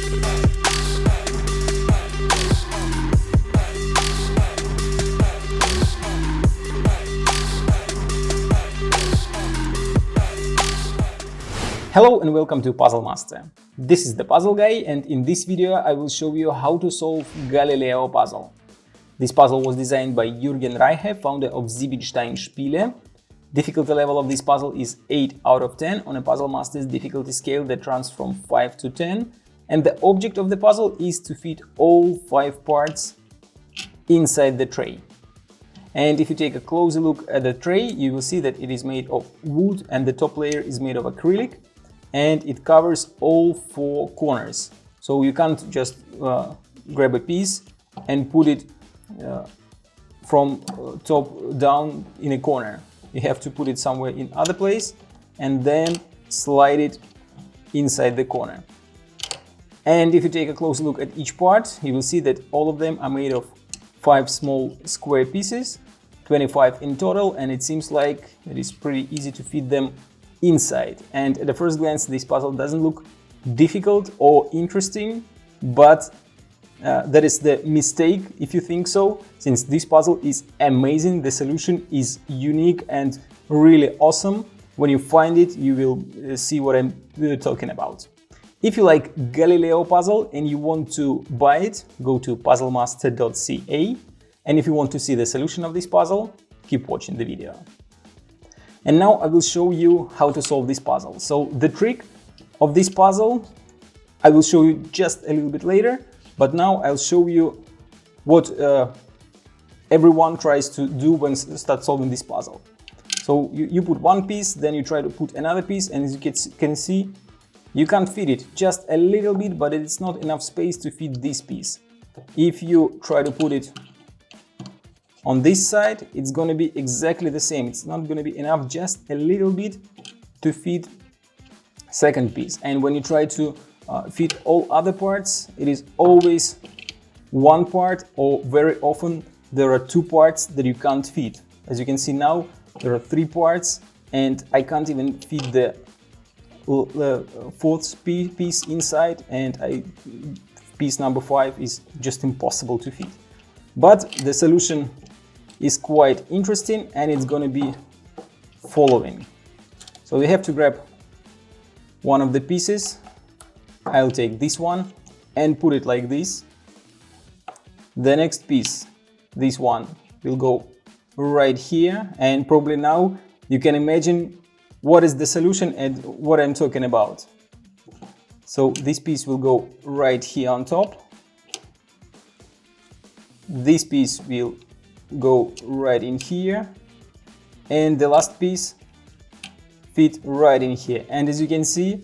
Hello and welcome to Puzzle Master. This is the Puzzle Guy, and in this video I will show you how to solve Galileo puzzle. This puzzle was designed by Jürgen Reiche, founder of Siebenstein Spiele. Difficulty level of this puzzle is 8 out of 10 on a Puzzle Master's difficulty scale that runs from 5 to 10. And the object of the puzzle is to fit all 5 parts inside the tray. And if you take a closer look at the tray, you will see that it is made of wood and the top layer is made of acrylic. And it covers all 4 corners. So you can't just grab a piece and put it from top down in a corner. You have to put it somewhere in other place and then slide it inside the corner. And if you take a close look at each part, you will see that all of them are made of 5 small square pieces, 25 in total, and it seems like it is pretty easy to fit them inside. And at the first glance, this puzzle doesn't look difficult or interesting, but that is the mistake if you think so, since this puzzle is amazing. The solution is unique and really awesome. When you find it, you will see what I'm talking about. If you like Galileo puzzle and you want to buy it, go to puzzlemaster.ca. And if you want to see the solution of this puzzle, keep watching the video. And now I will show you how to solve this puzzle. So the trick of this puzzle I will show you just a little bit later, but now I'll show you what everyone tries to do when start solving this puzzle. So you put one piece, then you try to put another piece, and as you can see, you can't fit it, just a little bit, but it's not enough space to fit this piece. If you try to put it on this side, it's going to be exactly the same. It's not going to be enough, just a little bit to fit second piece. And when you try to fit all other parts, it is always one part, or very often there are 2 parts that you can't fit. As you can see now, there are 3 parts and I can't even fit the 4th piece inside, and piece number 5 is just impossible to fit. But the solution is quite interesting, and it's going to be following. So you have to grab one of the pieces. I'll take this one and put it like this. The next piece, this one, will go right here, and probably now you can imagine what is the solution and what I'm talking about. So this piece will go right here on top. This piece will go right in here, and the last piece fit right in here. And as you can see,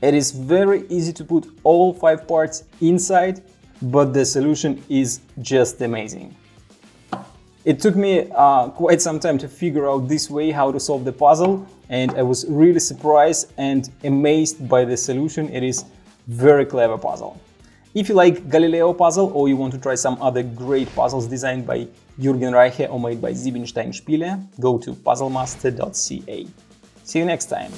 it is very easy to put all 5 parts inside, but the solution is just amazing. It took me quite some time to figure out this way how to solve the puzzle, and I was really surprised and amazed by the solution. It is very clever puzzle. If you like Galileo puzzle, or you want to try some other great puzzles designed by Jürgen Reiche or made by Siebenstein Spiele, go to puzzlemaster.ca. See you next time!